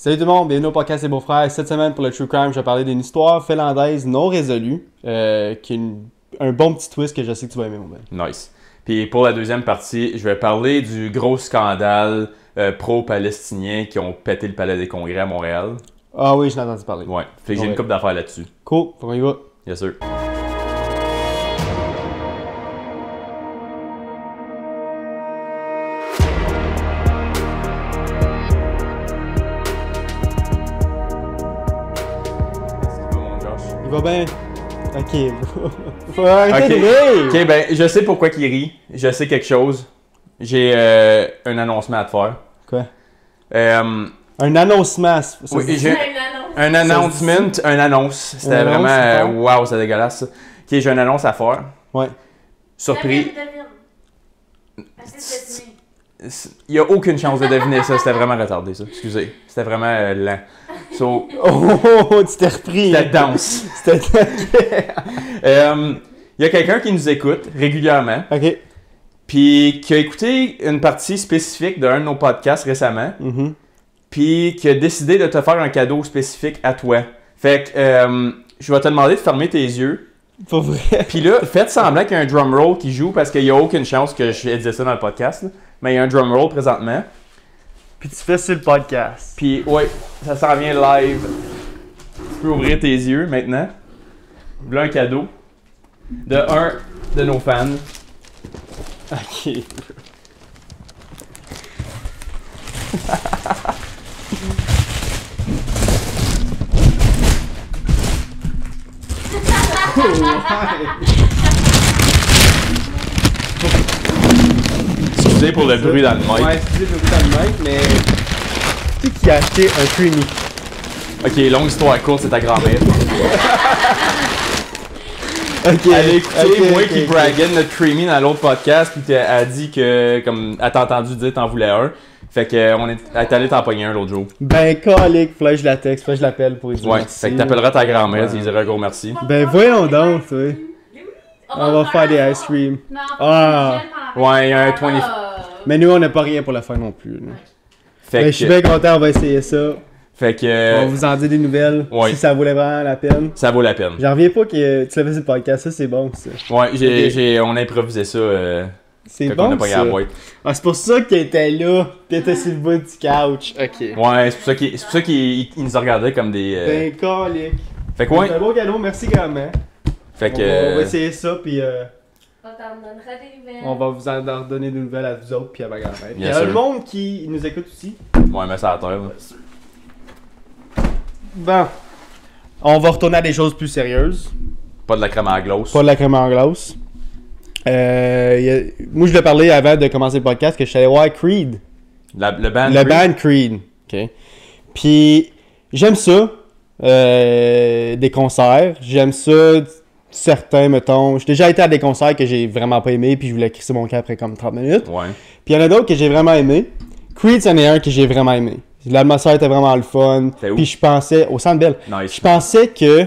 Salut tout le monde, bienvenue au podcast Les Beaux-Frères. Cette semaine pour le True Crime, je vais parler d'une histoire finlandaise non résolue, qui est un bon petit twist que je sais que tu vas aimer, mon Ben. Nice. Puis pour la deuxième partie, je vais parler du gros scandale pro-palestinien qui ont pété le Palais des Congrès à Montréal. Ah oui, je l'ai entendu parler. Ouais, fait que j'ai une couple d'affaires là-dessus. Cool, on y va. Bien sûr. Il va bien. Ok. Faut arrêter de rire. Ok, ben je sais pourquoi qu'il rit. Je sais quelque chose. J'ai un annoncement à te faire. Quoi? Un annoncement. Oui, j'ai un announcement, un annonce. C'était vraiment wow, c'est dégueulasse ça. Ok, j'ai une annonce à faire. Ouais. Surpris. Il n'y a aucune chance de deviner ça. C'était vraiment retardé ça. Excusez. C'était vraiment lent. So, tu t'es repris. C'était dense. Il y a quelqu'un qui nous écoute régulièrement. OK. Puis qui a écouté une partie spécifique d'un de nos podcasts récemment. Mm-hmm. Puis qui a décidé de te faire un cadeau spécifique à toi. Fait que je vais te demander de fermer tes yeux. Pas vrai. Puis là, faites semblant qu'il y a un drum roll qui joue parce qu'il n'y a aucune chance que je dise ça dans le podcast. Là. Mais il y a un drum roll présentement. Puis tu fais sur le podcast. Puis ouais, ça s'en vient live. Tu peux ouvrir tes yeux maintenant. Voilà un cadeau de un de nos fans. Ok. Excusez pour le bruit dans le mic. Ouais, excusez le bruit dans le mic, mais qui a acheté un creamy? Ok, longue histoire courte, c'est ta grand-mère. Ok. Elle a écouté moi qui braguait notre creamy dans l'autre podcast, puis elle a dit que, comme, elle t'a entendu dire t'en voulais un. Fait que elle est allée t'en pogner un l'autre jour. Ben, calique, fallait que je la texte, fallait que je l'appelle pour lui dire Ouais, merci. fait que t'appelleras ta grand-mère, tu lui diras un gros merci. Ben, voyons donc, toi. On va faire des ice cream. Ah. Ouais, il y a un 20. Mais nous, on n'a pas rien pour la faire non plus. Là. Fait Ben, que, je suis bien content, on va essayer ça. fait que On va vous en dire des nouvelles, ouais. si ça vaulait vraiment la peine. ça vaut la peine. J'en reviens pas que tu l'as fait sur le podcast, ça c'est bon ça. Ouais, on a improvisé ça C'est quand on bon a pogné ça. la boîte. Ah, c'est pour ça que t'étais là, t'étais sur le bout du couch. Ok. Ouais, c'est pour ça qu'il nous a regardé comme des... Ben, calique. Fait que ouais, C'est un bon cadeau, merci grand-mère. fait On que... va essayer ça, puis On t'en donnera des nouvelles. on va vous en redonner des nouvelles à vous autres, puis à ma grand-mère. Il y Bien a sûr. le monde qui nous écoute aussi. Ouais, mais ça à terre, là. Bon. On va retourner à des choses plus sérieuses. Pas de la crème à la glace. Pas de la crème en glace. Moi, je l'ai parlé avant de commencer le podcast que je suis allé voir Creed. Le band. Le band Creed. OK. Puis, j'aime ça. Des concerts. J'aime ça. Certains, mettons. J'ai déjà été à des concerts que j'ai vraiment pas aimé. Puis, je voulais crisser mon camp après comme 30 minutes. Ouais. Puis, il y en a d'autres que j'ai vraiment aimé. Creed, c'en est un que j'ai vraiment aimé. L'atmosphère était vraiment le fun. C'était où? Puis, je pensais. Au Centre Bell. Nice. Je pensais que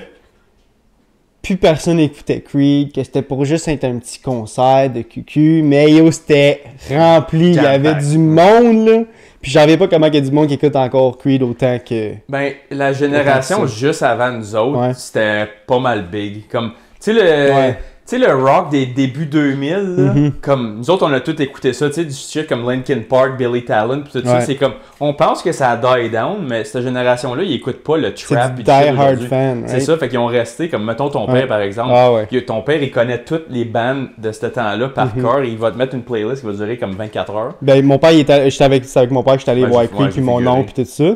plus personne écoutait Creed, que c'était pour juste être un petit concert de QQ, mais yo, c'était rempli, il y avait du monde là. Puis j'en reviens pas comment il y a du monde qui écoute encore Creed autant que... Ben, la génération Autant que ça. juste avant nous autres, Ouais. c'était pas mal big. Comme, tu sais, le rock des débuts 2000, là, Mhm. comme, nous autres, on a tout écouté ça, tu sais, du shit comme Linkin Park, Billy Talent, pis tout ça, Ouais. c'est comme, on pense que ça a die down, mais cette génération-là, ils écoutent pas le C'est trap du pis du shit die hard aujourd'hui. fan, C'est right? ça, fait qu'ils ont resté, comme, mettons ton Ouais. père, par exemple. Ah ouais. Puis ton père, il connaît toutes les bandes de ce temps-là par Mhm. cœur. Il va te mettre une playlist qui va durer comme 24 heures. Ben mon père, j'étais avec mon père, j'étais allé Ouais, voir j'ai- Creed, ouais, puis j'ai mon figuré. oncle, puis tout ça.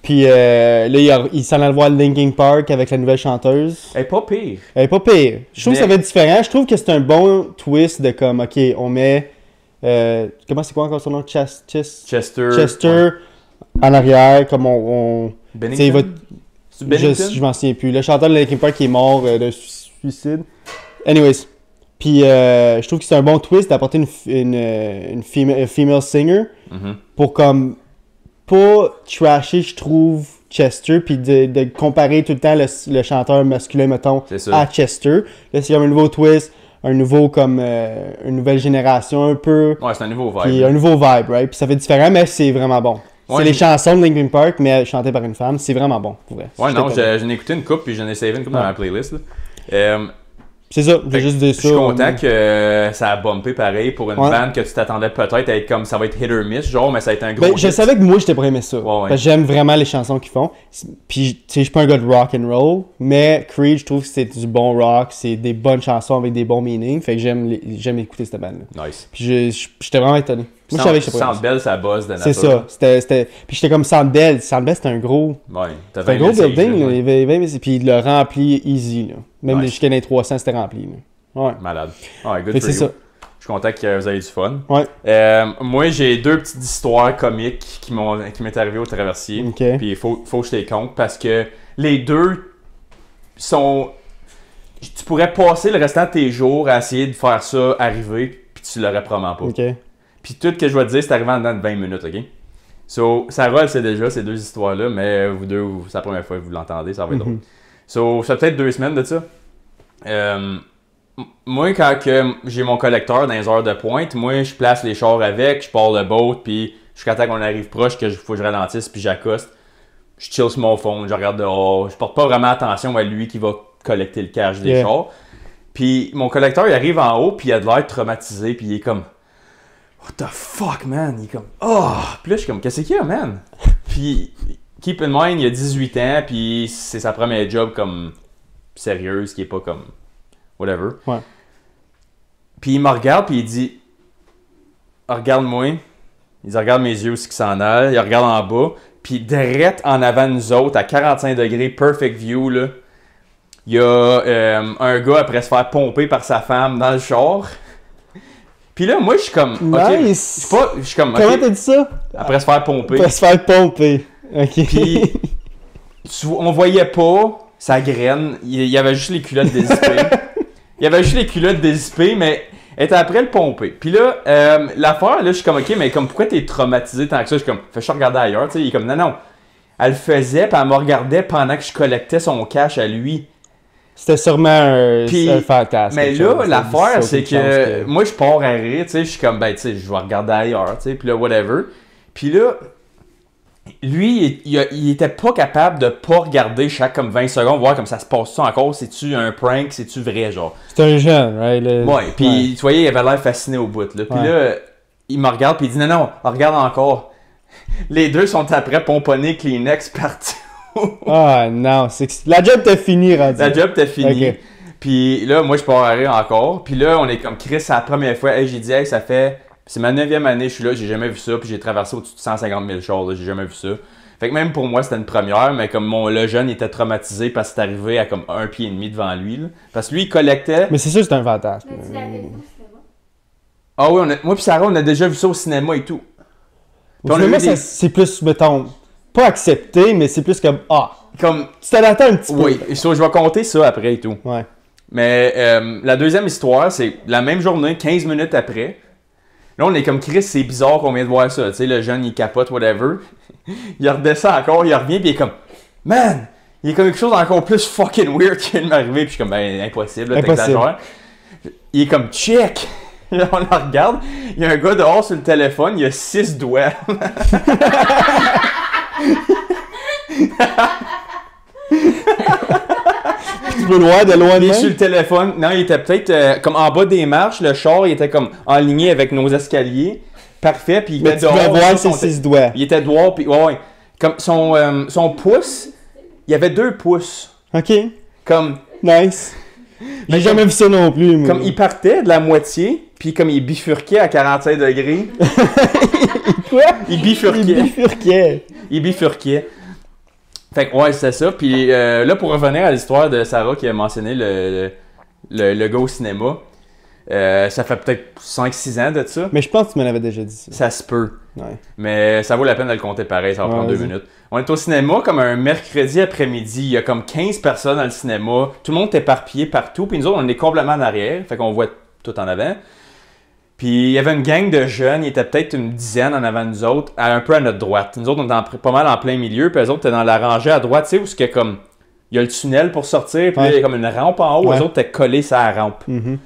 Puis là, il s'en allait voir Linkin Park avec la nouvelle chanteuse. Elle est pas pire. Elle est pas pire. Je trouve que ça Mais- va être différent. Je trouve que c'est un bon twist de comme, ok, on met... comment c'est quoi encore son nom? Chester Chester. en arrière, comme on tu sais, il va- Bennington? C'est Bennington? je m'en souviens plus. Le chanteur de Linkin Park qui est mort d'un suicide. Anyways. Puis je trouve que c'est un bon twist d'apporter une female singer Mhm. pour comme pas trasher, je trouve, Chester, puis de comparer tout le temps le chanteur masculin, mettons, C'est ça. à Chester. Là, c'est comme un nouveau twist, un nouveau comme une nouvelle génération un peu, Ouais, c'est un nouveau puis vibe. un nouveau vibe, right? Puis ça fait différent, mais c'est vraiment bon. C'est les chansons de Linkin Park, mais chantées par une femme. C'est vraiment bon, pour vrai. Ouais, non, j'en ai écouté une couple, puis j'en ai savé une couple dans ma playlist. Là. C'est ça, je vais juste dire ça. Je suis content que ça a bumpé pareil pour une band que tu t'attendais peut-être à être comme ça va être hit or miss, genre, mais ça a été un gros hit. Je savais que moi, j'étais pour aimer ça. Parce que j'aime vraiment les chansons qu'ils font. Puis, tu sais, je suis pas un gars de rock and roll, mais Creed, je trouve que c'est du bon rock, c'est des bonnes chansons avec des bons meanings. Fait que j'aime écouter cette band-là. Nice. Puis, j'étais vraiment étonné. Moi, je savais que j'étais pas Sandbell, ça buzz de nature. C'est ça. Puis, j'étais comme Sandbell. Sandbell, c'était un gros. Ouais, c'était un gros building, là. Puis, il l'a rempli easy, là. Même jusqu'à les 300, c'était rempli, là. Ouais. Malade. Ouais, good for you. Ça. Je suis content que vous ayez du fun. Ouais. Moi, j'ai deux petites histoires comiques qui m'est arrivées au traversier. Okay. Puis il faut que je les compte parce que les deux sont... Tu pourrais passer le restant de tes jours à essayer de faire ça arriver, puis tu l'aurais probablement pas. Okay. Puis tout ce que je vais te dire, c'est arrivé en dedans de 20 minutes, OK? So, Sarah, elle sait déjà ces deux histoires-là, mais vous deux, c'est la première fois que vous l'entendez, ça va être drôle. So, ça fait peut-être 2 semaines de ça. Moi, quand j'ai mon collecteur dans les heures de pointe, moi, je place les chars avec, je pars le boat, puis jusqu'à temps qu'on arrive proche, qu'il faut que je ralentisse, puis j'accoste. Je chill sur mon phone, je regarde dehors. Je porte pas vraiment attention à lui qui va collecter le cash des chars. Puis mon collecteur, il arrive en haut, puis il a de l'air traumatisé, puis il est comme... What the fuck, man? Il est comme... Oh! Puis là, je suis comme, qu'est-ce qu'il y a, man? Puis, keep in mind, il a 18 ans, puis c'est sa première job comme sérieuse, qui est pas comme... Whatever. Ouais. Puis il me regarde, puis il dit... Regarde-moi. Il dit, regarde mes yeux aussi qui s'en allent. Il regarde en bas. Puis direct en avant de nous autres, à 45 degrés, perfect view, là, il y a un gars après se faire pomper par sa femme dans le char. Puis là, moi, je suis comme... Nice! Okay, je suis comme... Comment t'as dit ça? Après se faire pomper. Après se faire pomper. OK. Puis on voyait pas sa graine. Il y avait juste les culottes dézippées. Il y avait juste les culottes dézippées, mais elle était après le pomper. Puis là, l'affaire, là, je suis comme, OK, mais comme pourquoi t'es traumatisé tant que ça? Je suis comme, fais-je regarder ailleurs, tu sais. Il est comme, non. Elle le faisait, puis elle me regardait pendant que je collectais son cash à lui. C'était sûrement un fantasme. Mais là, l'affaire, c'est que moi, je pars à rire, tu sais. Je suis comme, ben, tu sais, je vais regarder ailleurs, tu sais. Puis là, whatever. Puis là, lui, il était pas capable de pas regarder chaque comme 20 secondes, voir comme ça se passe-tu encore, c'est-tu un prank, c'est-tu vrai, genre. C'est un jeune, right? Ouais, puis tu voyais, il avait l'air fasciné au bout, là. Puis là, il me regarde, puis il dit, non, regarde encore. Les deux sont après pomponner Kleenex partout. Ah non, la job t'a fini, rendu. La job t'a fini. Okay. Puis là, moi, je pars à rire encore. Puis là, on est comme Chris, c'est la première fois. Hey, j'ai dit, hey, ça fait... C'est ma 9e année, je suis là, j'ai jamais vu ça, puis j'ai traversé au-dessus de 150 000 chars, là, j'ai jamais vu ça. Fait que même pour moi, c'était une première, mais comme le jeune il était traumatisé parce que c'est arrivé à comme 1,5 pied devant lui, là. Parce que lui, il collectait... Mais c'est sûr que c'est un fantasme. Mais tu l'avais vu au cinéma? Ah oui, moi pis Sarah, on a déjà vu ça au cinéma et tout. Au cinéma, c'est plus, mettons, pas accepté, mais c'est plus comme, comme... Tu t'en attends un petit peu. Oui, je vais compter ça après et tout. Ouais. Mais la deuxième histoire, c'est la même journée, 15 minutes après. Là, on est comme Chris, c'est bizarre qu'on vient de voir ça. Tu sais, le jeune, il capote, whatever. Il redescend encore, il revient, puis il est comme, man, il y a comme quelque chose d'encore plus fucking weird qui vient de m'arriver. Puis je suis comme, ben, impossible, là, t'exagères. Il est comme, check. Là, on le regarde. Il y a un gars dehors sur le téléphone, il a 6 doigts. Tu peux le voir de loin. Il est sur le téléphone. Non, il était peut-être comme en bas des marches. Le char, il était comme en ligne avec nos escaliers. Parfait. Puis il était dehors. Tu peux voir ses 6 doigts. Il était dehors. Puis ouais. Comme son pouce, il y avait 2 pouces. OK. Comme... Nice. J'ai jamais vu ça non plus. Comme il partait de la moitié, puis comme il bifurquait à 45 degrés. Quoi? Il bifurquait. Il bifurquait. Fait que ouais, c'est ça. Puis là, pour revenir à l'histoire de Sarah qui a mentionné le gars au cinéma, ça fait peut-être 5-6 ans de ça. Mais je pense que tu me l'avais déjà dit ça. Ça se peut. Ouais. Mais ça vaut la peine de le compter pareil, ça va prendre 2 minutes. On est au cinéma comme un mercredi après-midi, il y a comme 15 personnes dans le cinéma, tout le monde est éparpillé partout, puis nous autres, on est complètement en arrière, fait qu'on voit tout en avant. Puis il y avait une gang de jeunes, il était peut-être une dizaine en avant de nous autres, un peu à notre droite. Nous autres, on était pas mal en plein milieu, puis eux autres étaient dans la rangée à droite, tu sais, où il y a comme... Il y a le tunnel pour sortir, puis là, il y a comme une rampe en haut, eux autres étaient collés sur la rampe. Mm-hmm.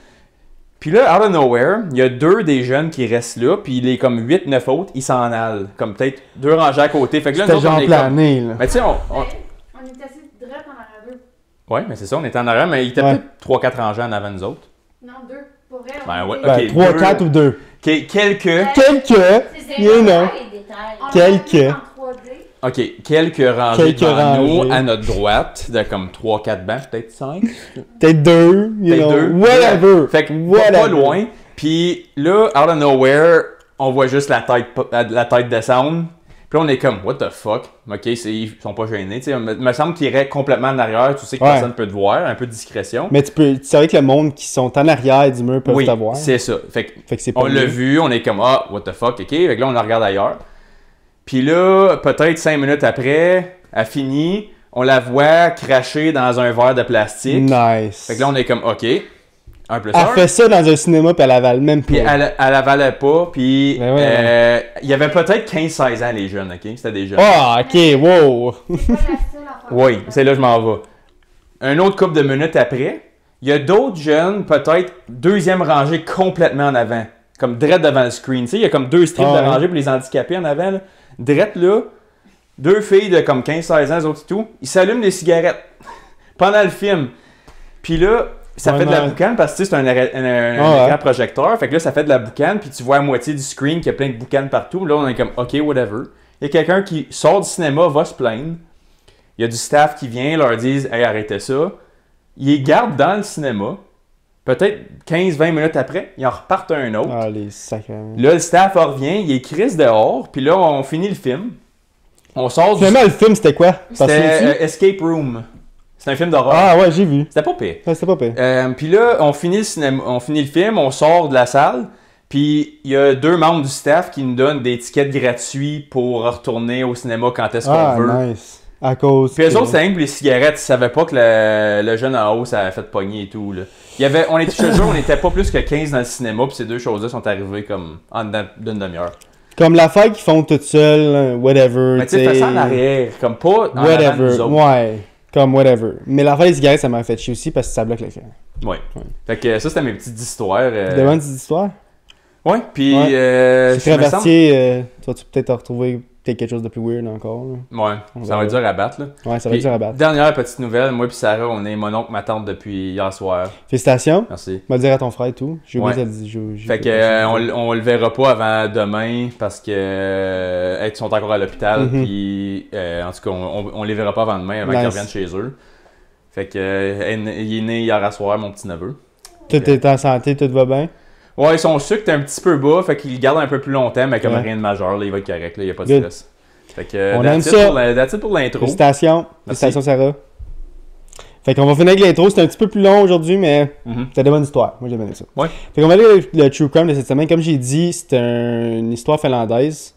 Puis là, out of nowhere, il y a 2 des jeunes qui restent là, puis les comme 8-9 autres, ils s'en allent. Comme peut-être 2 rangées à côté. Fait que là, nous C'était autres, on genre est plané, là. Mais tu sais, On est assis direct en arrière d'eux. Ouais, mais c'est ça, on était en arrière, mais il était Ouais. peut-être 3-4 rangées en avant de nous autres. Non, 2. Pour vrai, Ben ouais, Ben, ok, 3, deux. 4 ou 2. Quelques... Quelques, C'est you know. les détails. On Quelques. l'a vu en 3D. OK, quelques rangées Quelques devant rangées. nous, à notre droite, de comme 3-4 bancs, peut-être 5. Peut-être 2, you Peut-être know. 2. Whatever. Fait que Whatever. pas loin. Puis là, out of nowhere, on voit juste la tête descendre. Puis là, on est comme, what the fuck? OK, ils sont pas gênés. Tu sais, me semble qu'ils iraient complètement en arrière. Tu sais que Ouais. personne peut te voir. Un peu de discrétion. Mais tu savais que le monde qui sont en arrière du mur peuvent Oui, t'avoir. c'est ça. Fait que Fait que c'est pas on l'a mieux. vu, on est comme, ah, what the fuck, OK. Fait que là, on la regarde ailleurs. Puis là, peut-être 5 minutes après, elle finit, on la voit cracher dans un verre de plastique. Nice. Fait que là, on est comme, OK, 1 plus Elle 1. fait ça dans un cinéma puis elle avale même pas. Puis elle avalait pas, puis Ben ouais. il y avait peut-être 15-16 ans les jeunes, OK? C'était des jeunes. Ah, ok, wow. C'est pas la seule à faire Oui, ça. c'est là que je m'en vais. Un autre couple de minutes après, il y a d'autres jeunes, peut-être deuxième rangée complètement en avant. Comme direct devant le screen. Tu sais, il y a comme 2 strips Ah de ouais. rangée pour les handicapés en avant. Là. Direct là, 2 filles de comme 15-16 ans, les autres et tout, ils s'allument des cigarettes pendant le film. Puis là, ça Ouais, fait de la ouais. boucane parce que tu sais, c'est un Ah ouais. écran projecteur. Fait que là, ça fait de la boucane, puis tu vois à moitié du screen qu'il y a plein de boucanes partout. Là, on est comme, OK, whatever. Il y a quelqu'un qui sort du cinéma, va se plaindre. Il y a du staff qui vient, leur disent, hey, arrêtez ça. Ils les gardent dans le cinéma. Peut-être 15-20 minutes après, ils en repartent un autre. Ah, les sacrements. Là, le staff revient, il est crisse dehors, puis là, on finit le film. On sort du... Finalement, le film, c'était quoi? T'en C'était souviens-tu? Escape Room. C'est un film d'horreur. Ah, ouais, j'ai vu. C'était pas pire. Ouais, c'était pas pire. Puis là, on finit le cinéma, on finit le film, on sort de la salle, puis il y a 2 membres du staff qui nous donnent des tickets gratuits pour retourner au cinéma quand est-ce qu'on Ah, veut. nice. À cause. Puis eux que- autres, c'est rien que pour les cigarettes, ils savaient pas que le jeune en haut, ça avait fait pogner et tout. Là. Il y avait, je te jure, on n'était pas plus que 15 dans le cinéma, puis ces 2 choses-là sont arrivées comme en dedans d'une demi-heure. Comme l'affaire qu'ils font toutes seules, whatever. Mais tu sais, fais ça en arrière, comme pas en avant de Whatever. nous autres. Ouais. Comme whatever. Mais l'affaire des cigarettes, ça m'a fait chier aussi parce que ça bloque l'écran. Ouais. Fait que ça, c'était mes petites histoires. De bonnes histoires. Ouais, puis Ouais. je C'est me semble... Traversier, tu vas peut-être te retrouver peut-être quelque chose de plus weird encore. Là. Ouais, ça va être dur à battre, là. Ouais, ça va être Puis, dur à battre. dernière petite nouvelle, moi puis Sarah, on est mon oncle, ma tante depuis hier soir. Félicitations. Merci. On va le dire à ton frère et tout. J'ai oublié Ouais. de le dire. Fait que on le verra pas avant demain parce que ils sont encore à l'hôpital, Mhm. puis en tout cas, on les verra pas avant demain, avant Nice. qu'ils reviennent chez eux. Fait que il est né hier soir, mon petit neveu. Tout est en santé, tout va bien. Ouais, son sucre est un petit peu bas, fait qu'il le garde un peu plus longtemps, mais comme Ouais. rien de majeur, là, il va être correct, là, il y a pas de Good. stress. Fait que On that's aime it ça. that's it pour l'intro. Félicitations. Merci. Félicitations, Sarah. Fait qu'on va finir avec l'intro. C'était un petit peu plus long aujourd'hui, mais Mhm. c'était des bonnes histoires. Moi, j'ai bien aimé ça. Ouais. Fait qu'on va aller le True Crime de cette semaine. Comme j'ai dit, c'est une histoire finlandaise.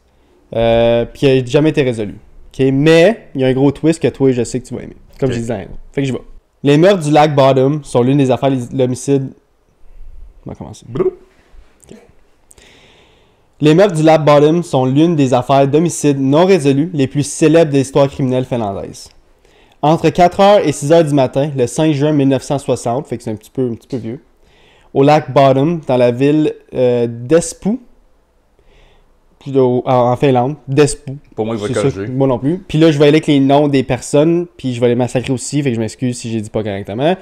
Puis qui n'a jamais été résolue. OK? Mais il y a un gros twist que toi, je sais que tu vas aimer. Comme Ok. je disais dans l'intro. Fait que je vais. Les meurtres du lac Bottom sont l'une des affaires l'homicide. On va commencer. Brou. Les meurtres du lac Bottom sont l'une des affaires d'homicide non résolues les plus célèbres de l'histoire criminelle finlandaise. Entre 4h et 6h du matin, le 5 juin 1960, fait que c'est un petit peu vieux, au lac Bottom, dans la ville d'Espoo, en Finlande, d'Espoo. Pour moi, il va C'est te ça, corriger. moi non plus. Puis là, je vais aller avec les noms des personnes, puis je vais les massacrer aussi, fait que je m'excuse si j'ai dit pas correctement.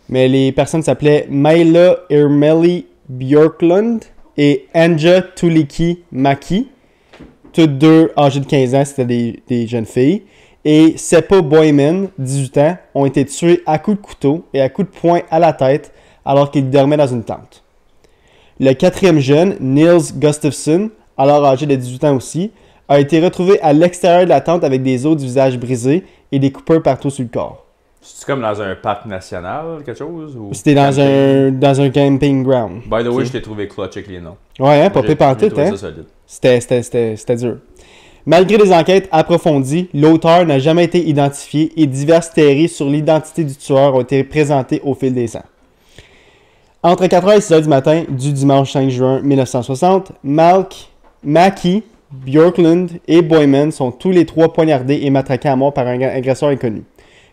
Mais les personnes s'appelaient Maila Irmeli Björklund et Anja Tuulikki Maki. Toutes deux âgées de 15 ans, c'était des jeunes filles. Et Seppo Boyman, 18 ans, ont été tués à coups de couteau et à coups de poing à la tête alors qu'ils dormaient dans une tente. Le quatrième jeune, Nils Gustafsson, alors âgé de 18 ans aussi, a été retrouvé à l'extérieur de la tente avec des os du visage brisés et des coupures partout sur le corps. C'est comme dans un parc national, quelque chose? Ou... C'était dans un camping ground. By the way, Ok. je t'ai trouvé clutch avec les noms. Ouais, hein, pas J'ai- pire pantoute, j'ai trouvé hein? ça solide. C'était dur. Malgré des enquêtes approfondies, l'auteur n'a jamais été identifié et diverses théories sur l'identité du tueur ont été présentées au fil des ans. Entre 4h et 6h du matin du dimanche 5 juin 1960, Maki, Björklund et Boyman sont tous les trois poignardés et matraqués à mort par un agresseur inconnu.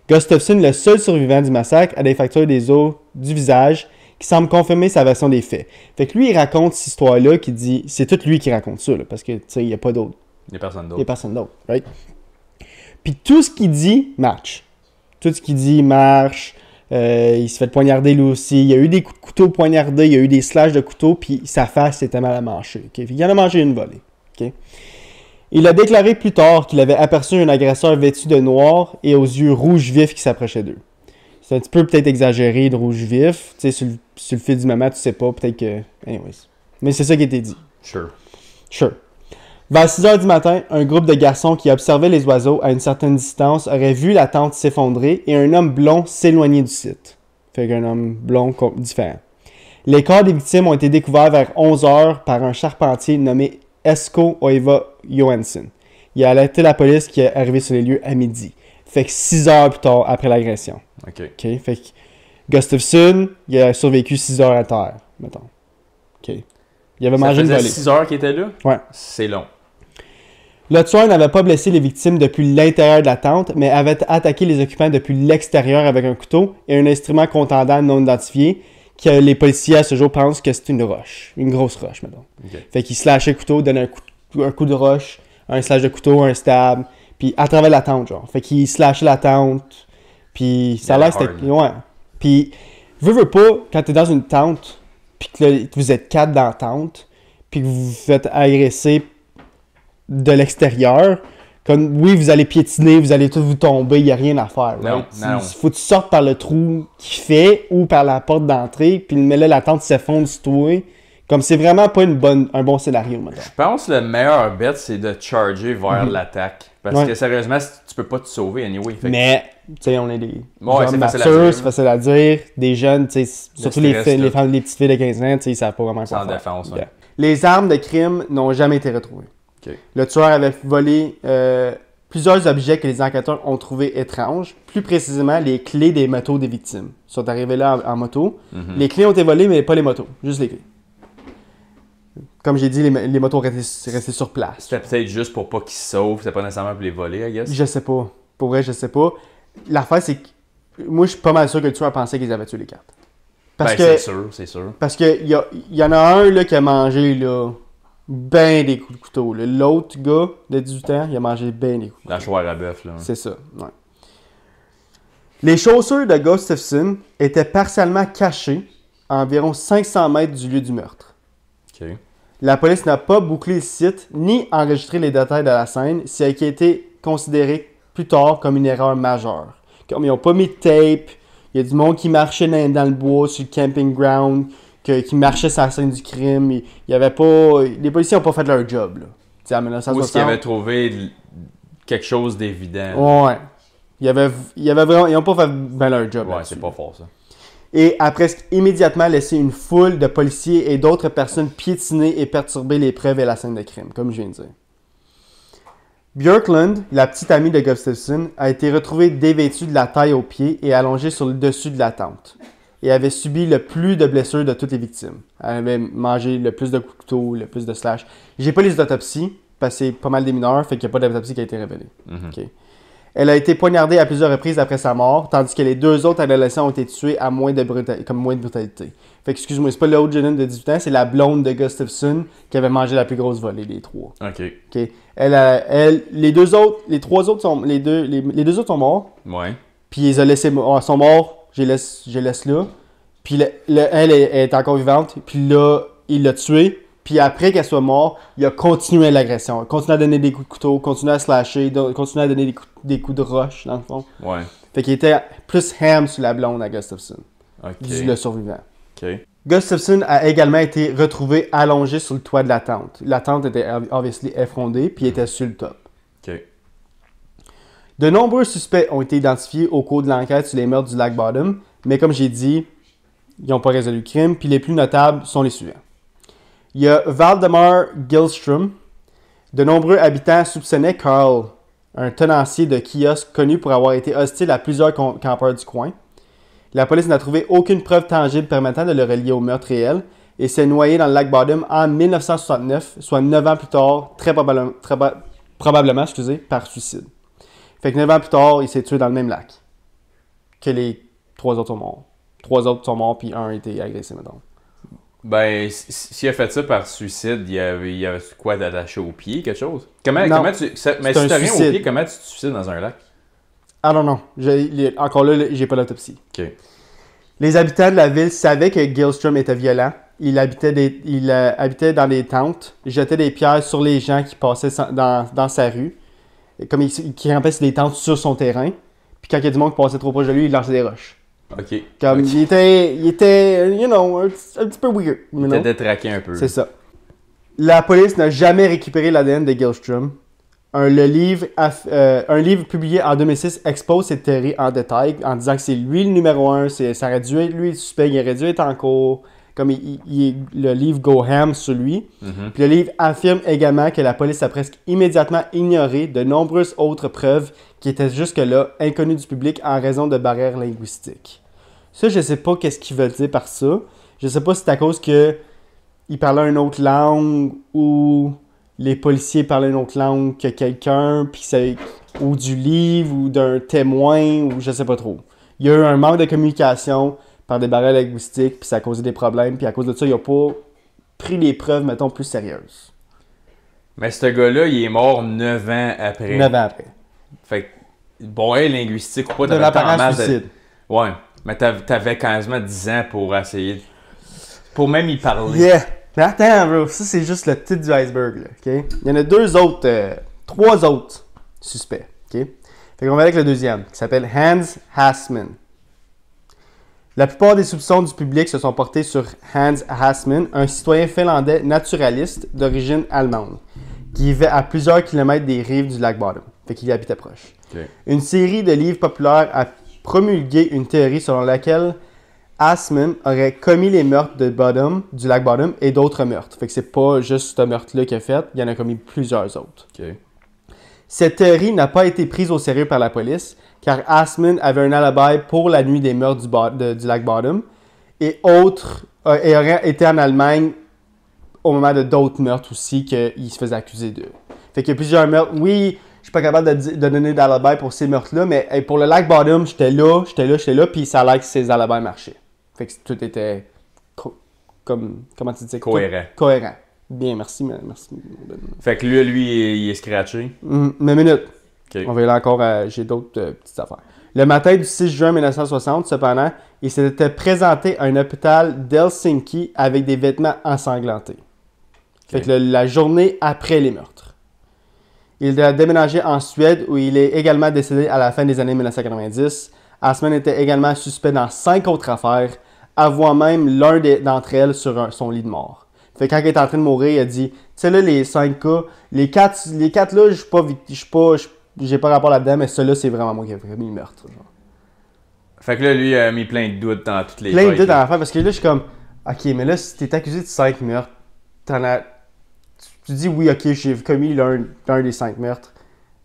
Gustafsson, le seul survivant du massacre, a des fractures des os du visage. qui semble confirmer sa version des faits. Fait que lui, il raconte cette histoire-là, qui dit... C'est tout lui qui raconte ça, là, parce que, tu sais, il n'y a pas d'autre. Il n'y a personne Il n'y a d'autre. personne d'autre, right? Puis tout ce qu'il dit match. Tout ce qu'il dit marche. Il se fait poignarder lui aussi. Il y a eu des coups de couteau poignardés, il y a eu des slashes de couteau, puis sa face était mal à manger. Okay? Il en a mangé une volée. Okay? Il a déclaré plus tard qu'il avait aperçu un agresseur vêtu de noir et aux yeux rouges vifs qui s'approchait d'eux. C'est un petit peu peut-être exagéré de rouge vif. Tu sais, sur le fil du moment, tu sais pas, peut-être que... Anyways. Mais c'est ça qui a été dit. Sure. Vers 6h du matin, un groupe de garçons qui observaient les oiseaux à une certaine distance aurait vu la tente s'effondrer et un homme blond s'éloigner du site. Fait qu'un homme blond différent. Les corps des victimes ont été découverts vers 11h par un charpentier nommé Esko Oiva Johansson. Il a alerté la police qui est arrivée sur les lieux à midi. Fait que 6 heures plus tard après l'agression. OK. Fait que Gustafsson, il a survécu 6 heures à terre, mettons. OK. Il avait mangé une volée. 6 heures qu'il était là? Ouais. C'est long. Le tueur n'avait pas blessé les victimes depuis l'intérieur de la tente, mais avait attaqué les occupants depuis l'extérieur avec un couteau et un instrument contendant non identifié que les policiers à ce jour pensent que c'est une roche. Une grosse roche, mettons. Okay. Fait qu'il slashait le couteau, donnait un coup de roche, un slash de couteau, un stab, puis à travers la tente, genre. Fait qu'il slashait la tente, puis ça a l'air c'était... Ouais. Puis, veux pas, quand t'es dans une tente, puis que là, vous êtes 4 dans la tente, puis que vous vous faites agresser de l'extérieur, comme oui, vous allez piétiner, vous allez tous vous tomber, il n'y a rien à faire. Non, non. Il faut que tu sortes par le trou qu'il fait ou par la porte d'entrée, puis mais là, la tente s'effondre sur toi. Comme c'est vraiment pas un bon scénario, maintenant. Je pense que le meilleur bet, c'est de charger vers l'attaque. Parce que sérieusement, tu peux pas te sauver anyway. Mais, tu sais, on est des ouais, gens matures, c'est facile à dire. Des jeunes, tu sais, surtout les petites filles de 15 ans, tu sais, ils savent pas vraiment quoi faire. Sans défense, ouais. Les armes de crime n'ont jamais été retrouvées. Okay. Le tueur avait volé plusieurs objets que les enquêteurs ont trouvés étranges. Plus précisément, les clés des motos des victimes. Ils sont arrivés là en moto. Mm-hmm. Les clés ont été volées, mais pas les motos. Juste les clés. Comme j'ai dit, les motos restaient sur place. C'était peut-être juste pour pas qu'ils se sauvent. C'était pas nécessairement pour les voler, I guess. Je sais pas. Pour vrai, je sais pas. L'affaire, c'est que moi, je suis pas mal sûr que le tueur pensait qu'ils avaient tué les quatre. Parce que c'est sûr. Parce que y en a un là, qui a mangé là, ben des coups de couteau. Là. L'autre gars de 18 ans, il a mangé ben des coups de couteau. La choire à bœuf, là. C'est ça, ouais. Les chaussures de Gustafsson étaient partiellement cachées à environ 500 mètres du lieu du meurtre. OK. La police n'a pas bouclé le site ni enregistré les détails de la scène, ce qui a été considéré plus tard comme une erreur majeure. Comme ils n'ont pas mis de tape, il y a du monde qui marchait dans le bois sur le camping ground, qui marchait sur la scène du crime. Il y avait pas, les policiers n'ont pas fait leur job. Là. En 1960, ou est-ce qu'ils avaient trouvé quelque chose d'évident? Ouais. Il y avait vraiment, ils n'ont pas fait bien leur job. Ouais, là-dessus. c'est pas fort ça. Et a presque immédiatement laissé une foule de policiers et d'autres personnes piétiner et perturber les preuves et la scène de crime, comme je viens de dire. Björklund, la petite amie de Gustafsson, a été retrouvée dévêtue de la taille aux pieds et allongée sur le dessus de la tente. Et avait subi le plus de blessures de toutes les victimes. Elle avait mangé le plus de coups de couteau, le plus de slash. J'ai pas les autopsies, parce que c'est pas mal des mineurs, fait qu'il n'y a pas d'autopsie qui a été révélée. Mm-hmm. Okay. Elle a été poignardée à plusieurs reprises après sa mort, tandis que les deux autres adolescents ont été tués à moins de brutalité. Fait que, excuse-moi, c'est pas l'autre jeune homme de 18 ans, c'est la blonde de Gustafsson qui avait mangé la plus grosse volée des trois. OK. Okay. Les deux autres sont morts. Ouais. Puis ils ont laissé, sont morts, je les laisse là. Puis elle est encore vivante. Puis là, il l'a tuée. Puis après qu'elle soit morte, il a continué l'agression. Il a continué à donner des coups de couteau, continué à slasher, continué à donner des coups de roche, dans le fond. Ouais. Fait qu'il était plus ham sur la blonde à Gustafsson. OK. Le survivant. OK. Gustafsson a également été retrouvé allongé sur le toit de la tente. La tente était obviously effondrée, puis il était sur le top. OK. De nombreux suspects ont été identifiés au cours de l'enquête sur les meurtres du lac Bottom, mais comme j'ai dit, ils n'ont pas résolu le crime, puis les plus notables sont les suivants. Il y a Valdemar Gillström. De nombreux habitants soupçonnaient Carl, un tenancier de kiosque connu pour avoir été hostile à plusieurs campeurs du coin. La police n'a trouvé aucune preuve tangible permettant de le relier au meurtre réel et s'est noyé dans le lac Bottom en 1969, soit 9 ans plus tard, très probablement, par suicide. Fait que 9 ans plus tard, il s'est tué dans le même lac que les 3 autres morts. 3 autres sont morts, puis un a été agressé, mettons. Ben, s'il a fait ça par suicide, il y avait quoi d'attaché au pied, quelque chose? Non, mais si t'as rien au suicide. pied, comment tu te suicides dans un lac? I don't know. Encore là, j'ai pas l'autopsie. Ok. Les habitants de la ville savaient que Gilstrom était violent. Il habitait dans des tentes, jetait des pierres sur les gens qui passaient dans sa rue, comme qui remplaçaient des tentes sur son terrain. Puis quand il y a du monde qui passait trop proche de lui, il lançait des roches. Ok. Comme Ok. il était, you know, un petit peu weird. Il était détraqué un peu. C'est ça. La police n'a jamais récupéré l'ADN de Gilstrom. Un livre publié en 2006 expose cette théorie en détail en disant que c'est lui le numéro 1, ça aurait dû être lui le suspect, il aurait dû être en cours. Comme le livre go ham sur lui. Mhm. Puis le livre affirme également que la police a presque immédiatement ignoré de nombreuses autres preuves qui étaient jusque-là inconnues du public en raison de barrières linguistiques. Ça, je sais pas qu'est-ce qu'ils veulent dire par ça. Je sais pas si c'est à cause que ils parlaient une autre langue ou les policiers parlaient une autre langue que quelqu'un, puis ou du livre ou d'un témoin ou je sais pas trop. Il y a eu un manque de communication par des barrières linguistiques, puis ça a causé des problèmes, puis à cause de ça, ils n'ont pas pris les preuves, mettons, plus sérieuses. Mais ce gars-là, il est mort 9 ans après. 9 ans après. Fait que, bon, linguistique ou pas, De t'avais le temps en l'apparent masse suicide. Ouais, mais t'avais quasiment 10 ans pour essayer. Pour même y parler. Yeah! Mais attends, bro, ça c'est juste le titre du iceberg, là, ok? Il y en a 3 autres suspects, ok? Fait qu'on va avec le deuxième, qui s'appelle Hans Hassman. La plupart des soupçons du public se sont portés sur Hans Hassman, un citoyen finlandais naturaliste d'origine allemande, qui vivait à plusieurs kilomètres des rives du lac Bottom. Fait qu'il y habitait proche. Ok. Une série de livres populaires a promulgué une théorie selon laquelle Hassman aurait commis les meurtres du lac Bottom et d'autres meurtres. Fait que c'est pas juste ce meurtre-là qu'il a fait, il y en a commis plusieurs autres. Ok. Cette théorie n'a pas été prise au sérieux par la police, car Hassman avait un alibi pour la nuit des meurtres du lac Bottom et aurait été en Allemagne au moment de d'autres meurtres aussi qu'il se faisait accuser d'eux. Fait qu'il y a plusieurs meurtres. Oui, je suis pas capable de donner d'alibi pour ces meurtres-là, mais pour le lac Bottom, j'étais là, puis ça a l'air que ces alibis marchaient. Fait que tout était comment tu dis? Cohérent. Cohérent. Bien, merci. Fait que lui, il est scratché. Mais minute. Ok. On va y aller encore j'ai d'autres petites affaires. Le matin du 6 juin 1960, cependant, il s'était présenté à un hôpital d'Helsinki avec des vêtements ensanglantés. Fait que la journée après les meurtres. Il a déménagé en Suède où il est également décédé à la fin des années 1990. Hassman était également suspect dans 5 autres affaires, avouant même l'un d'entre elles sur son lit de mort. Fait que quand il était en train de mourir, il a dit, tu sais là, les 5 cas, les 4 là, j'ai pas rapport là-dedans, mais ceux-là, c'est vraiment moi qui ai mis le meurtre. Genre. Fait que là, lui, il a mis plein de doutes dans toutes les Plein de fêtes, doutes dans là. l'affaire, parce que là, je suis comme, ok, mais là, si t'es accusé de 5 meurtres, tu dis, oui, ok, j'ai commis l'un des 5 meurtres.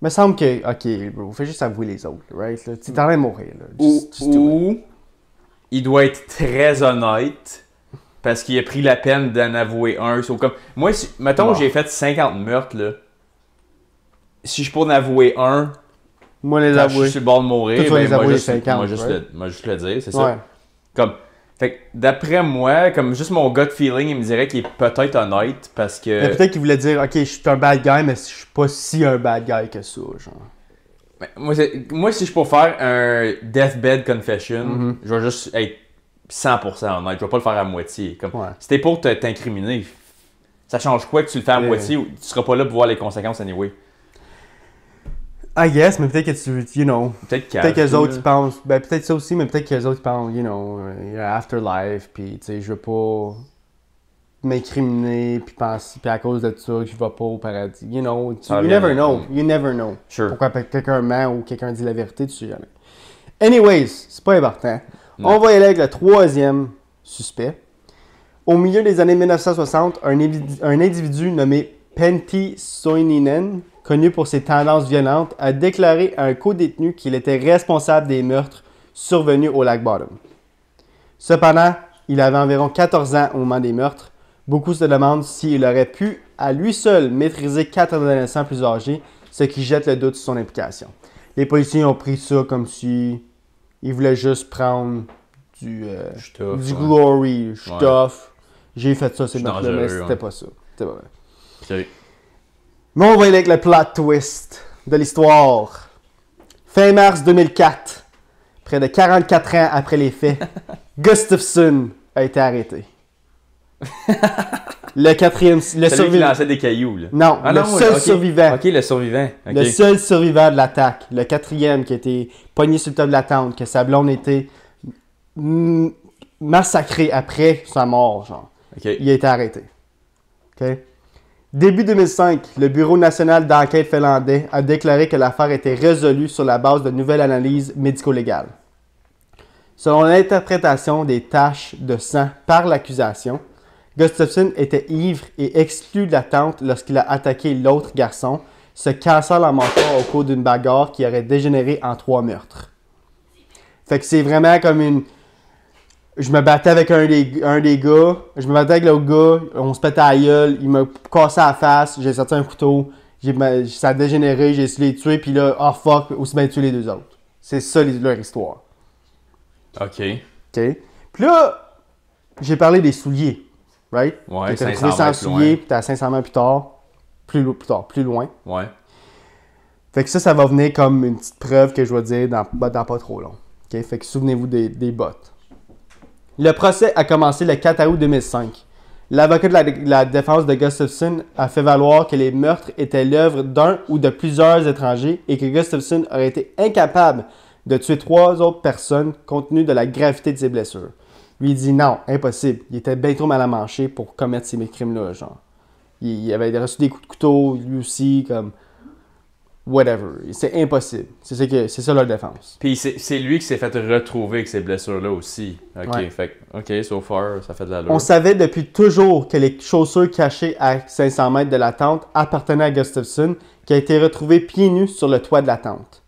Il me semble que, ok, bro, fais juste avouer les autres, right? Là. T'es en train de mourir, là. Just do it. Ou il doit être très honnête parce qu'il a pris la peine d'en avouer un. Comme, moi, mettons que j'ai fait 50 meurtres, là. Si je peux en avouer un, Moi, les quand je avouer. suis sur le bord de mourir, Toi, tu vas les moi, avouer juste, 50, moi, juste right? moi, juste le dire, c'est Ouais. ça. Comme, fait que d'après moi, comme juste mon gut feeling, il me dirait qu'il est peut-être honnête parce que. Mais peut-être qu'il voulait dire, ok, je suis un bad guy, mais je suis pas si un bad guy que ça, genre. Moi, si je peux faire un deathbed confession, Mm-hmm. je vais juste être 100% honnête. Je vais pas le faire à moitié. Comme, Ouais. si t'es pour t'incriminer, ça change quoi que tu le fais à moitié ou tu seras pas là pour voir les conséquences anyway. I guess, mais peut-être que Peut-être peut-être que les tout, autres là. ils pensent, ben peut-être ça aussi, mais peut-être que les autres ils pensent, afterlife, puis tu sais, je veux pas m'incriminer, puis penser, puis à cause de ça, je vais pas au paradis. You never know. Sure. Pourquoi quelqu'un ment ou quelqu'un dit la vérité, tu sais jamais. Anyways, c'est pas important. Non. On va y aller avec le troisième suspect. Au milieu des années 1960, un individu nommé Pentti Soininen, connu pour ses tendances violentes, a déclaré à un co-détenu qu'il était responsable des meurtres survenus au lac Bottom. Cependant, il avait environ 14 ans au moment des meurtres. Beaucoup se demandent s'il aurait pu, à lui seul, maîtriser 4 adolescents plus âgés, ce qui jette le doute sur son implication. Les policiers ont pris ça comme si il voulait juste prendre Je suis tough, du ouais. glory, je suis Ouais. tough. J'ai fait ça, c'est Je suis meurtres-là, mais dangereux, c'était ouais. pas ça. C'était pas vrai. Ok. Mais on va y aller avec le plot twist de l'histoire. Fin mars 2004, près de 44 ans après les faits, Gustafsson a été arrêté. Le quatrième... Le C'est lui qui survivant. lançait des cailloux, là. Non, Ah le non, seul ok. survivant. Ok, le survivant. Ok. Le seul survivant de l'attaque. Le quatrième qui a été pogné sur le top de la tente, que sa blonde a été massacré après sa mort, genre. Ok. Il a été arrêté. OK? Début 2005, le Bureau national d'enquête finlandais a déclaré que l'affaire était résolue sur la base de nouvelles analyses médico-légales. Selon l'interprétation des taches de sang par l'accusation, Gustafsson était ivre et exclu de la tente lorsqu'il a attaqué l'autre garçon, se cassant la mâchoire au cours d'une bagarre qui aurait dégénéré en 3 meurtres. Fait que c'est vraiment comme une... Je me battais avec un des gars, je me battais avec l'autre gars, on se pétait à la gueule, il m'a cassé la face, j'ai sorti un couteau, ça a dégénéré, j'ai essayé de les tuer, puis là, oh fuck, aussi bien tuer les deux autres. C'est ça leur histoire. Ok. OK? Puis là, j'ai parlé des souliers, right? Ouais, Qui étaient 500 retrouvés sans mètres souliers, loin. puis t'es à 500 mètres plus loin. Ouais. Fait que ça va venir comme une petite preuve que je vais dire dans pas trop long. OK? Fait que souvenez-vous des bottes. Le procès a commencé le 4 août 2005. L'avocat de la défense de Gustafsson a fait valoir que les meurtres étaient l'œuvre d'un ou de plusieurs étrangers et que Gustafsson aurait été incapable de tuer 3 autres personnes compte tenu de la gravité de ses blessures. Lui, il dit non, impossible. Il était bien trop mal à mancher pour commettre ces crimes-là, genre. Il avait reçu des coups de couteau, lui aussi, comme... Whatever. C'est impossible. C'est ça leur défense. Puis c'est lui qui s'est fait retrouver avec ces blessures-là aussi. Ok, Ouais. fait ok, so far, ça fait de l'allure. On savait depuis toujours que les chaussures cachées à 500 mètres de la tente appartenaient à Gustafsson, qui a été retrouvé pieds nus sur le toit de la tente.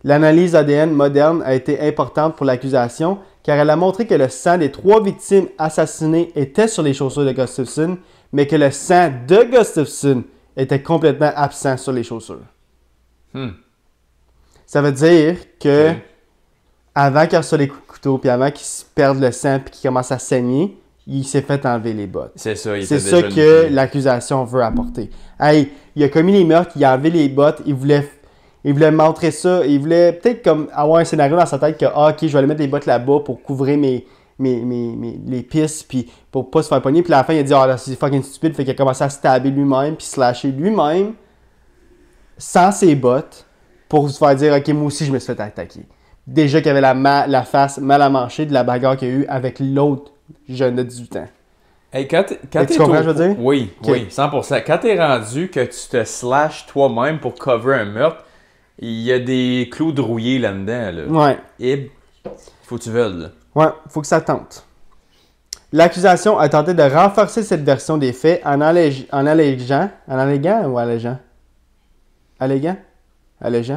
L'analyse ADN moderne a été importante pour l'accusation, car elle a montré que le sang des 3 victimes assassinées était sur les chaussures de Gustafsson, mais que le sang de Gustafsson était complètement absent sur les chaussures. Ça veut dire que Ok. avant qu'il reçoive les coups de couteau, puis avant qu'il se perde le sang, puis qu'il commence à saigner, il s'est fait enlever les bottes. C'est ça, il C'est était ça déjà que nu. l'accusation veut apporter. Hey, il a commis les meurtres, il a enlevé les bottes, il voulait montrer ça, il voulait peut-être comme avoir un scénario dans sa tête que ok, je vais aller mettre les bottes là-bas pour couvrir les pistes, puis pour pas se faire pogner. Puis à la fin, il a dit ah là, c'est fucking stupide, fait qu'il a commencé à stabber lui-même, puis slasher lui-même sans ses bottes pour se faire dire ok, moi aussi je me suis fait attaquer. Déjà qu'il avait la face mal à mancher de la bagarre qu'il y a eu avec l'autre jeune de 18 ans. Hey, quand tu comprends ce que je veux dire? Oui, Ok. oui, 100%. Quand t'es rendu que tu te slashes toi-même pour cover un meurtre, il y a des clous de rouillé là-dedans. Là. Ouais. Et faut que tu veuilles. Là. Ouais, faut que ça tente. L'accusation a tenté de renforcer cette version des faits en allégeant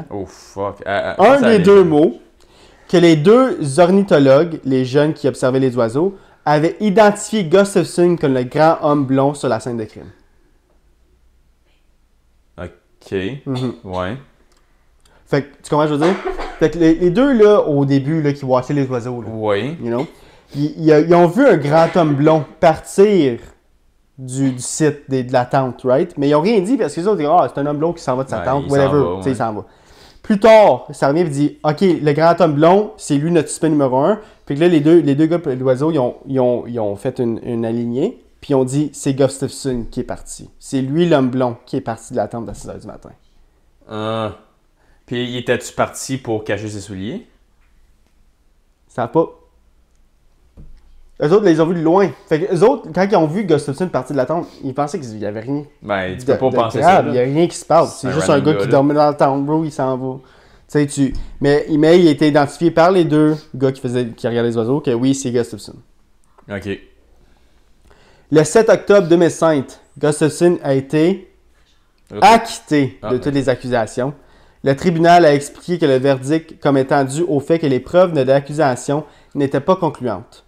Oh fuck. un des deux mots que les 2 ornithologues, les jeunes qui observaient les oiseaux, avaient identifié Gustafsson comme le grand homme blond sur la scène de crime. Ok. Mhm. Ouais. Fait que, tu comprends ce que je veux dire? Fait que les deux, là, au début, là, qui watchaient les oiseaux, là, Oui. you know, ils ont vu un grand homme blond partir du site de la tente, right? Mais ils n'ont rien dit parce que les autres disent ah, c'est un homme blond qui s'en va de sa Ouais, tente, il whatever. s'en va, Tu sais, il ouais. s'en va. Plus tard, ça revient et dit ok, le grand homme blond, c'est lui notre suspect numéro 1. Puis que là, les deux gars de l'oiseau, ils ont fait une alignée. Puis ils ont dit c'est Gustafsson qui est parti. C'est lui l'homme blond qui est parti de la tente à 6h du matin. Puis étais-tu parti pour cacher ses souliers? Ça n'a pas. Eux autres, les ont vus de loin. Fait que eux autres, quand ils ont vu Gustafsson partir de la tente, ils pensaient qu'il n'y avait rien. Ben, tu de- peux pas de penser grave. ça. Il n'y Là. a rien qui se passe. C'est Un juste un random gars qui gars, là. dormait dans le tente, bro, il s'en va. Tu sais, mais il a été identifié par les 2 gars qui regardaient les oiseaux que oui, c'est Gustafsson. Ok. Le 7 octobre 2005, Gustafsson a été acquitté de Ah, toutes les accusations. Le tribunal a expliqué que le verdict comme étant dû au fait que les preuves de l'accusation n'étaient pas concluantes,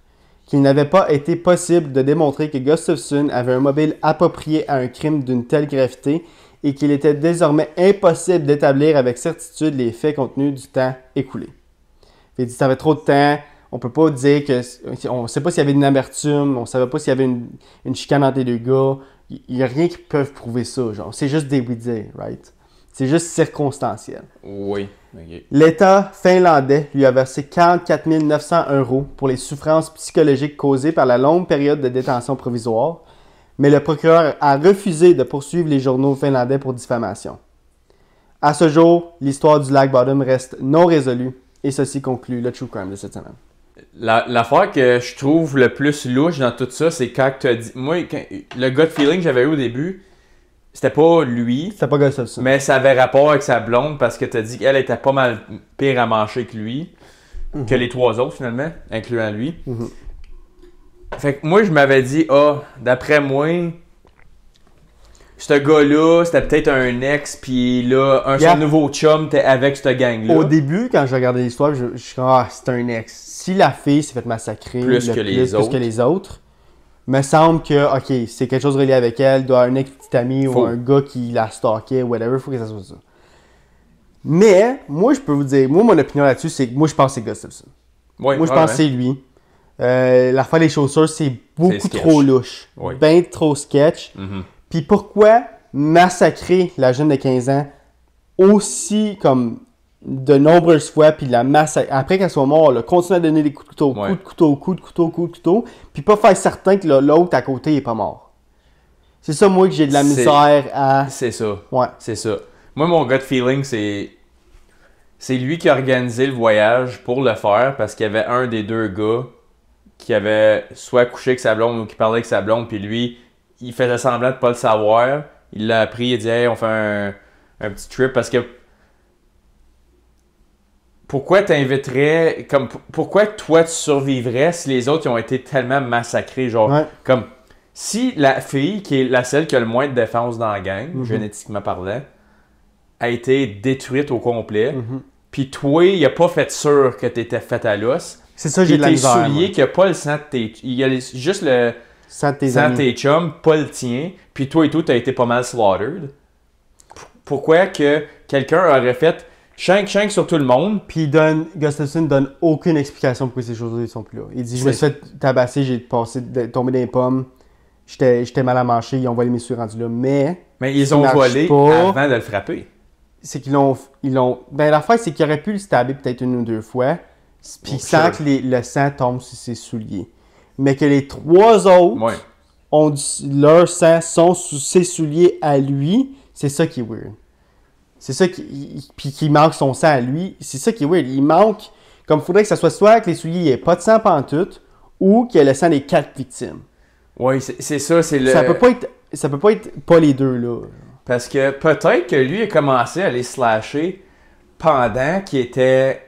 qu'il n'avait pas été possible de démontrer que Gustafsson avait un mobile approprié à un crime d'une telle gravité et qu'il était désormais impossible d'établir avec certitude les faits contenus du temps écoulé. Il dit ça avait trop de temps, On peut pas dire que... On sait pas s'il y avait une amertume, on savait pas s'il y avait une chicane entre les deux gars. Il y a rien qui peut prouver ça, genre. C'est juste des oui-dire, right? C'est juste circonstanciel. Oui. Okay. L'État finlandais lui a versé 44 900 € pour les souffrances psychologiques causées par la longue période de détention provisoire, mais le procureur a refusé de poursuivre les journaux finlandais pour diffamation. À ce jour, l'histoire du lac Bottom reste non résolue et ceci conclut le True Crime de cette semaine. L'affaire que je trouve le plus louche dans tout ça, c'est quand tu as dit... Moi, le gut feeling que j'avais eu au début, c'était pas lui. C'était pas Gustafsson. Mais ça avait rapport avec sa blonde parce que tu as dit qu'elle était pas mal pire à manger que lui. Que les trois autres, finalement, incluant lui. Fait que moi, je m'avais dit, d'après moi, ce gars-là, c'était peut-être un ex, puis là, son nouveau chum était avec ce gang-là. Au début, quand je regardais l'histoire, je suis comme, c'est un ex. Si la fille s'est fait massacrer plus que les autres, me semble que, ok, c'est quelque chose relié avec elle, doit un ex-petit ami ou un gars qui la stalkait, whatever, faut que ça soit ça. Mais, moi, je peux vous dire, mon opinion là-dessus, c'est que moi, je pense que c'est Gustafsson. Oui, moi, je pense que c'est lui. L'affaire des chaussures, c'est beaucoup trop louche. Oui. Ben trop sketch. Puis pourquoi massacrer la jeune de 15 ans aussi comme de nombreuses fois, puis la massacrer, après qu'elle soit morte, continuer à donner des coups de couteau, coups de couteau, puis pas faire certain que l'autre à côté est pas mort. C'est ça, moi, que j'ai de la misère à... C'est ça. Ouais. C'est ça. Moi, mon gut feeling, c'est lui qui a organisé le voyage pour le faire, parce qu'il y avait un des deux gars qui avait soit couché avec sa blonde ou qui parlait avec sa blonde, puis lui, il faisait semblant de pas le savoir. Il l'a appris, il a dit « Hey, on fait un petit trip » parce que pourquoi t'inviterais, pourquoi toi tu survivrais si les autres ils ont été tellement massacrés, genre, comme, si la fille qui est la seule qui a le moins de défense dans la gang, génétiquement parlant, a été détruite au complet, puis toi, il a pas fait sûr que t'étais fait à l'os, c'est ça, j'ai de la misère. Tes souliers, qu'il n'y a pas le sang de tes... Il y a juste le sang de tes chums, pas le tien, puis toi et tout, t'as été pas mal slaughtered. Pourquoi que quelqu'un aurait fait shank sur tout le monde? Puis Gustafsson donne aucune explication pourquoi ces choses-là ne sont plus là. Il dit, je me suis fait tabasser, j'ai tombé dans les pommes, j'étais mal à manger, ils ont volé mes souliers rendus là, mais ils ont volé avant de le frapper. C'est qu'ils l'ont... Ben l'affaire, c'est qu'il aurait pu le stabber peut-être une ou deux fois, puis sans que le sang tombe sur ses souliers. Mais que les trois autres ont leur sang sont sous ses souliers à lui, c'est ça qui est weird. C'est ça puis qu'il manque son sang à lui, c'est ça qui est weird. Il manque, comme il faudrait que ça soit que les souliers n'aient pas de sang pantoute, ou qu'il y ait le sang des 4 victimes. Oui, c'est ça, c'est le... Ça peut pas être pas les deux, là. Parce que peut-être que lui a commencé à les slasher pendant qu'il était...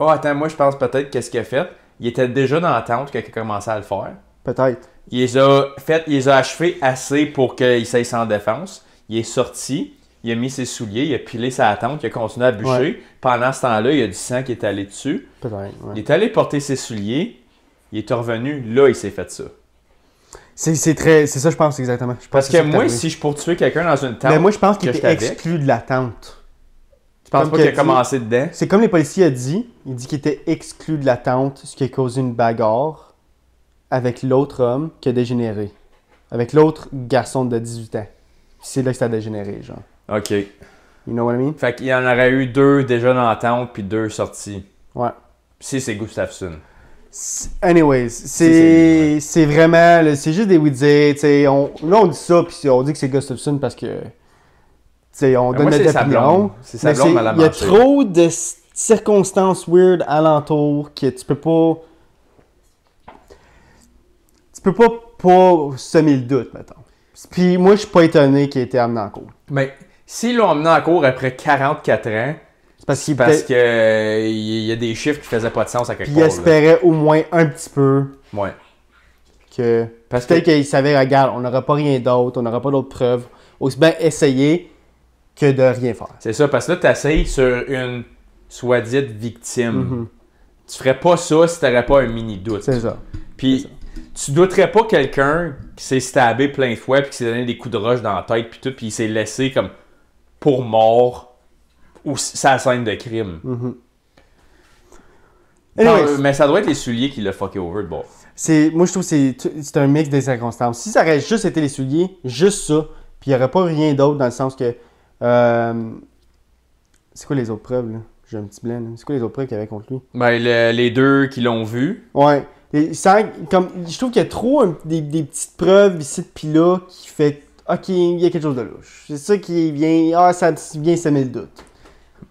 Oh, attends, moi je pense peut-être qu'est-ce qu'il a fait. Il était déjà dans la tente quand il a commencé à le faire. Peut-être. Il les a achevés assez pour qu'il s'aille sans défense. Il est sorti, il a mis ses souliers, il a pilé sa tente, il a continué à bûcher. Ouais. Pendant ce temps-là, il y a du sang qui est allé dessus. Peut-être, ouais. Il est allé porter ses souliers, il est revenu, là il s'est fait ça. C'est ça, je pense exactement. Parce que moi, si je poursuis quelqu'un dans une tente... Mais moi, je pense qu'il était exclu de la tente. Tu penses pas qu'il a commencé dedans? C'est comme les policiers ont dit. Il dit qu'il était exclu de la tente, ce qui a causé une bagarre avec l'autre homme qui a dégénéré. Avec l'autre garçon de 18 ans. C'est là que ça a dégénéré, genre. OK. You know what I mean? Fait qu'il y en aurait eu 2 déjà dans la tente, puis 2 sortis. Ouais. Si c'est Gustafsson. Anyways, c'est vraiment... C'est juste des oui-dire. Là, on dit ça, puis on dit que c'est Gustafsson parce que... on donne notre opinion. C'est sa blonde à la Il y a trop de circonstances weird alentour que tu peux pas... Tu peux pas semer le doute, mettons. Puis moi, je suis pas étonné qu'il ait été amené en cours. Mais s'ils l'ont amené en cours après 44 ans, c'est parce que il y a des chiffres qui faisaient pas de sens à quelque part. Puis il espérait au moins un petit peu que... Peut-être qu'il savait, regarde, on n'aura pas rien d'autre, on n'aura pas d'autres preuves. Aussi bien essayer que de rien faire. C'est ça, parce que là, tu essayes sur une soi-dite victime. Tu ferais pas ça si t'aurais pas un mini-doute. C'est ça. Puis tu douterais pas quelqu'un qui s'est stabé plein de fois puis qui s'est donné des coups de roche dans la tête puis tout, puis il s'est laissé comme pour mort ou sa scène de crime. Anyways, mais ça doit être les souliers qui l'ont fucké over de bord. moi, je trouve que c'est un mix des circonstances. Si ça aurait juste été les souliers, juste ça, puis il n'y aurait pas rien d'autre dans le sens que... c'est quoi les autres preuves, là? J'ai un petit blanc, là. C'est quoi les autres preuves qu'il y avait contre lui? Ben, les deux qui l'ont vu. Ouais. Je trouve qu'il y a trop des petites preuves ici puis là qui fait... Ok, il y a quelque chose de louche. C'est ça qui vient... Ah, ça vient semer le doute.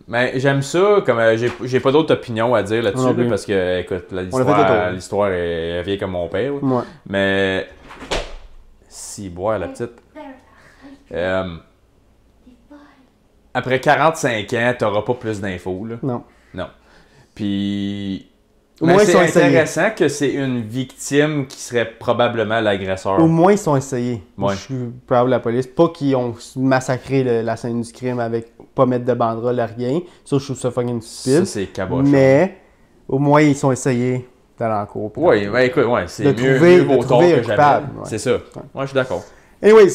Mais j'aime ça, comme j'ai pas d'autres opinions à dire là-dessus, Non plus. là, parce que, écoute, l'histoire est vieille comme mon père. Là. Ouais. Mais... Si, boire la petite. Après 45 ans, t'auras pas plus d'infos, là. Non. Non. Puis... Au Mais moins, ils c'est sont essayés. intéressant que c'est une victime qui serait probablement l'agresseur. Au moins, ils sont essayés. Ouais. Je suis proud de la police. Pas qu'ils ont massacré la scène du crime avec pas mettre de banderole à rien. Ça, je trouve ça fucking Ça, stupide. c'est cabochon. Mais, au moins, ils sont essayés d'aller en cours. Oui, ben écoute, ouais, c'est de mieux, trouver- mieux de vaut tort trouver que un jamais. coupable, ouais. C'est ça. Ouais, je suis d'accord. Anyways,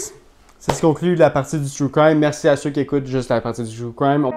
ça se conclut la partie du True Crime. Merci à ceux qui écoutent juste la partie du True Crime.